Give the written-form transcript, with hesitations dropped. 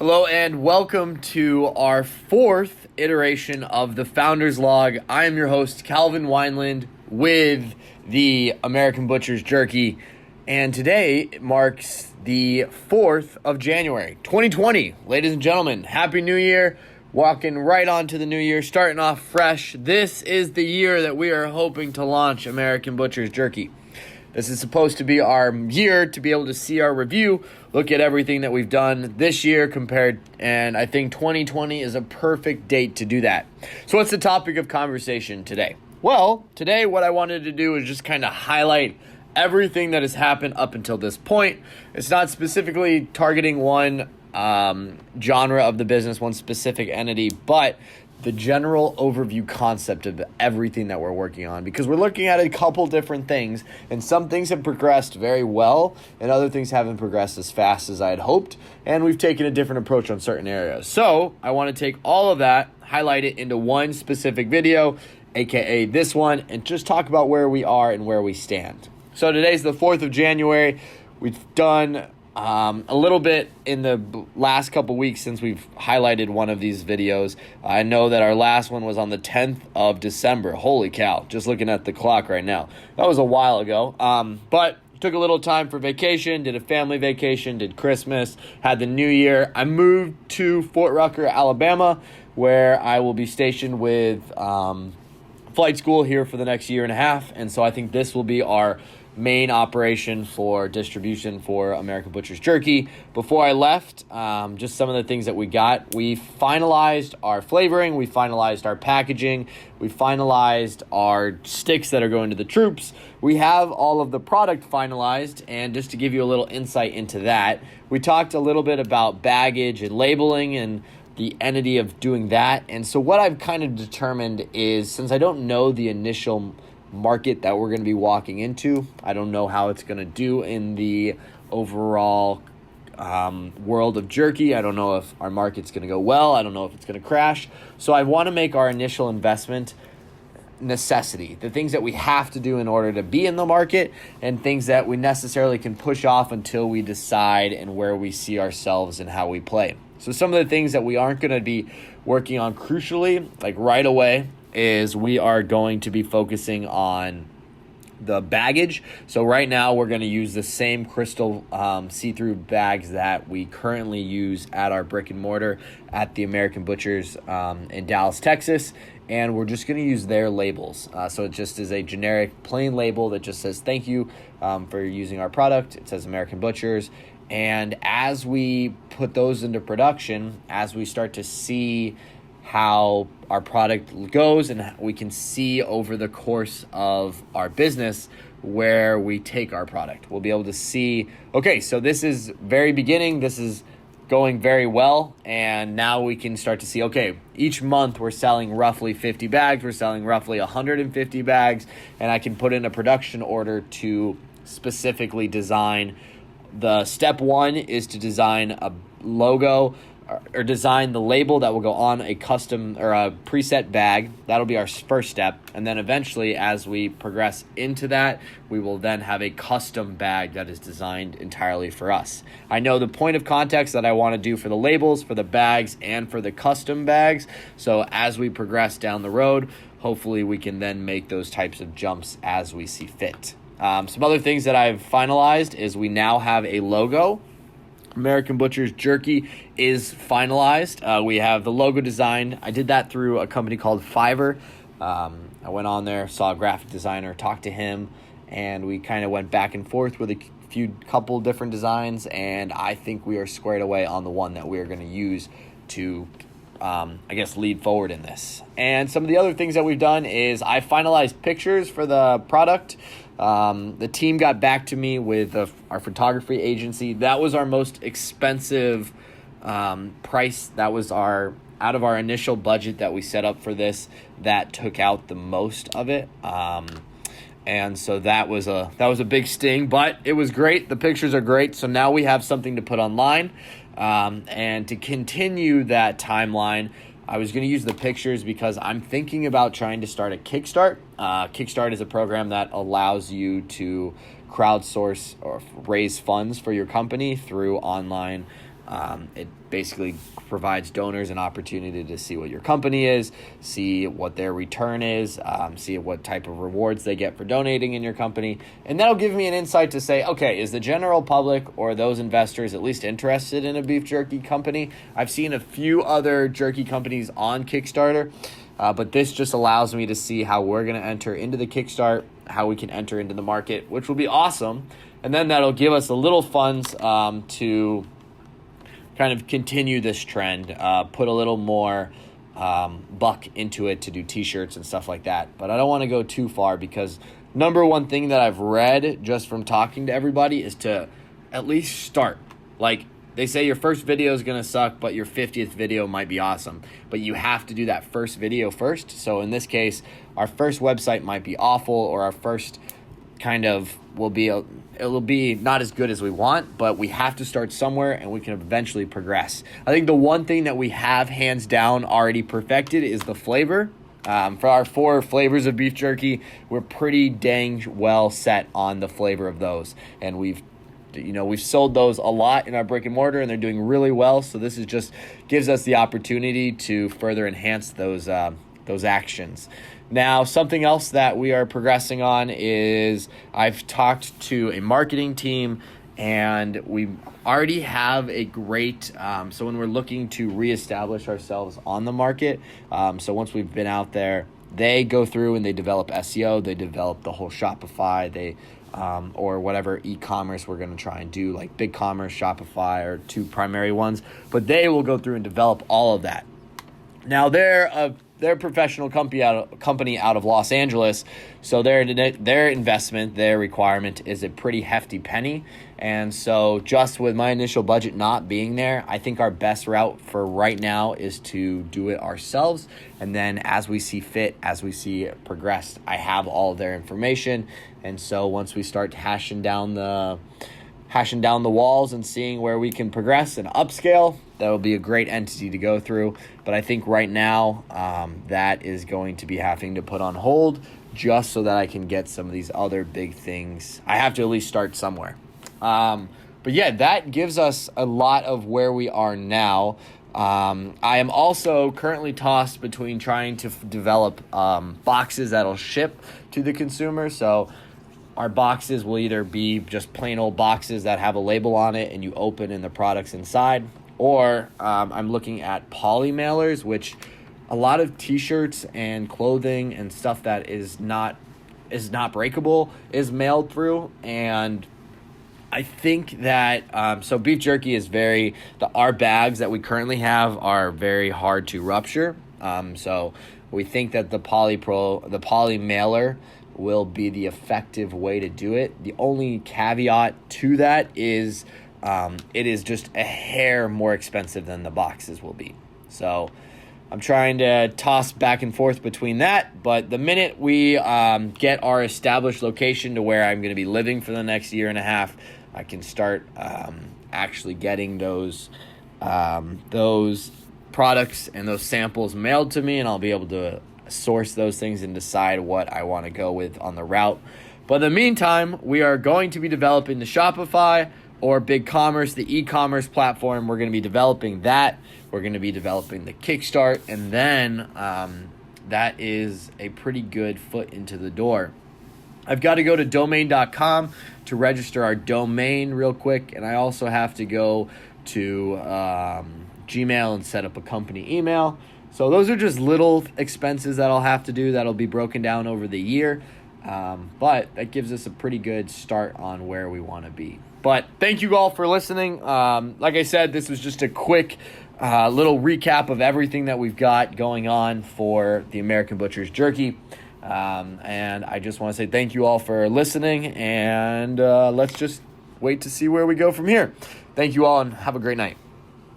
Hello and welcome to our fourth iteration of the Founders Log. I am your host, Calvin Wineland, with the American Butcher's Jerky. And today marks the 4th of January, 2020. Ladies and gentlemen, Happy New Year. Walking right on to the new year, starting off fresh. This is the year that we are hoping to launch American Butcher's Jerky. This is supposed to be our year to be able to see our review, look at everything that we've done this year compared, and I think 2020 is a perfect date to do that. So what's the topic of conversation today? Well, today what I wanted to do is just kind of highlight everything that has happened up until this point. It's not specifically targeting one genre of the business, one specific entity, but the general overview concept of everything that we're working on, because we're looking at a couple different things, and some things have progressed very well and other things haven't progressed as fast as I had hoped, and we've taken a different approach on certain areas. So I want to take all of that, highlight it into one specific video, aka this one, and just talk about where we are and where we stand. So today's the 4th of January. We've done a little bit in the last couple weeks since we've highlighted one of these videos. I know that our last one was on the 10th of December. Holy cow, just looking at the clock right now. That was a while ago, but took a little time for vacation, did a family vacation, did Christmas, had the new year. I moved to Fort Rucker, Alabama, where I will be stationed with flight school here for the next year and a half, and so I think this will be our main operation for distribution for American Butcher's Jerky. Before I left, just some of the things that we got. We finalized our flavoring, we finalized our packaging, we finalized our sticks that are going to the troops. We have all of the product finalized, and just to give you a little insight into that, we talked a little bit about baggage and labeling and the entity of doing that. And so what I've kind of determined is, since I don't know the initial market that we're going to be walking into, I don't know how it's going to do in the overall world of jerky. I don't know if our market's going to go well. I don't know if it's going to crash. So I want to make our initial investment necessity, the things that we have to do in order to be in the market, and things that we necessarily can push off until we decide and where we see ourselves and how we play. So some of the things that we aren't going to be working on crucially, like right away, is we are going to be focusing on the baggage. So right now we're going to use the same crystal see-through bags that we currently use at our brick and mortar at the American Butchers in Dallas, Texas. And we're just going to use their labels. So it just is a generic plain label that just says thank you for using our product. It says American Butchers. And as we put those into production, as we start to see how our product goes, and we can see over the course of our business where we take our product. We'll be able to see, okay, so this is very beginning, this is going very well, and now we can start to see, okay, each month we're selling roughly 50 bags, we're selling roughly 150 bags, and I can put in a production order to specifically design. The step one is to design a logo or design the label that will go on a custom or a preset bag. That'll be our first step. And then eventually, as we progress into that, we will then have a custom bag that is designed entirely for us. I know the point of context that I want to do for the labels, for the bags, and for the custom bags. So as we progress down the road, hopefully we can then make those types of jumps as we see fit. Some other things that I've finalized is we now have a logo. American Butcher's Jerky is finalized. We have the logo design. I did that through a company called Fiverr. I went on there, saw a graphic designer, talked to him, and we kind of went back and forth with a couple different designs, and I think we are squared away on the one that we are going to use to lead forward in this. And some of the other things that we've done is I finalized pictures for the product. The team got back to me with our photography agency. That was our most expensive price. That was out of our initial budget that we set up for this, that took out the most of it. And so that was a big sting, but it was great. The pictures are great. So now we have something to put online. And to continue that timeline, I was going to use the pictures because I'm thinking about trying to start a Kickstart. Kickstart is a program that allows you to crowdsource or raise funds for your company through online It basically provides donors an opportunity to see what your company is, see what their return is, see what type of rewards they get for donating in your company. And that'll give me an insight to say, okay, is the general public or those investors at least interested in a beef jerky company? I've seen a few other jerky companies on Kickstarter, but this just allows me to see how we're going to enter into the Kickstart, how we can enter into the market, which will be awesome. And then that'll give us a little funds to kind of continue this trend, put a little more buck into it to do t-shirts and stuff like that. But I don't want to go too far because number one thing that I've read just from talking to everybody is to at least start. Like they say your first video is going to suck, but your 50th video might be awesome. But you have to do that first video first. So in this case, our first website might be awful, or our first kind of it'll be not as good as we want, but we have to start somewhere and we can eventually progress. I think the one thing that we have hands down already perfected is the flavor. For our 4 flavors of beef jerky, we're pretty dang well set on the flavor of those. And we've sold those a lot in our brick and mortar and they're doing really well. So this is just gives us the opportunity to further enhance those actions. Now, something else that we are progressing on is I've talked to a marketing team and we already have a great, so when we're looking to reestablish ourselves on the market, so once we've been out there, they go through and they develop SEO, they develop the whole Shopify, or whatever e-commerce we're going to try and do, like BigCommerce, Shopify are 2 primary ones, but they will go through and develop all of that. Now, they're a professional company out of Los Angeles, so their investment, their requirement is a pretty hefty penny. And so just with my initial budget not being there, I think our best route for right now is to do it ourselves. And then as we see fit, as we see it progress, I have all of their information. And so once we start hashing down the walls and seeing where we can progress and upscale, that will be a great entity to go through. But I think right now that is going to be having to put on hold just so that I can get some of these other big things. I have to at least start somewhere. But yeah, that gives us a lot of where we are now. I am also currently tossed between trying to develop boxes that'll ship to the consumer. So our boxes will either be just plain old boxes that have a label on it and you open and the product's inside, or I'm looking at poly mailers, which a lot of t-shirts and clothing and stuff that is not breakable is mailed through. And I think that so beef jerky is our bags that we currently have are very hard to rupture. So we think that the poly mailer will be the effective way to do it. The only caveat to that is it is just a hair more expensive than the boxes will be. So I'm trying to toss back and forth between that, but the minute we get our established location to where I'm going to be living for the next year and a half, I can start actually getting those products and those samples mailed to me, and I'll be able to source those things and decide what I want to go with on the route. But in the meantime, we are going to be developing the Shopify or BigCommerce, the e-commerce platform. We're going to be developing that. We're going to be developing the Kickstart, and then that is a pretty good foot into the door. I've got to go to domain.com to register our domain real quick, and I also have to go to Gmail and set up a company email. So those are just little expenses that I'll have to do that'll be broken down over the year. But that gives us a pretty good start on where we want to be. But thank you all for listening. Like I said, this was just a quick little recap of everything that we've got going on for the American Butcher's Jerky. And I just want to say thank you all for listening, and let's just wait to see where we go from here. Thank you all and have a great night.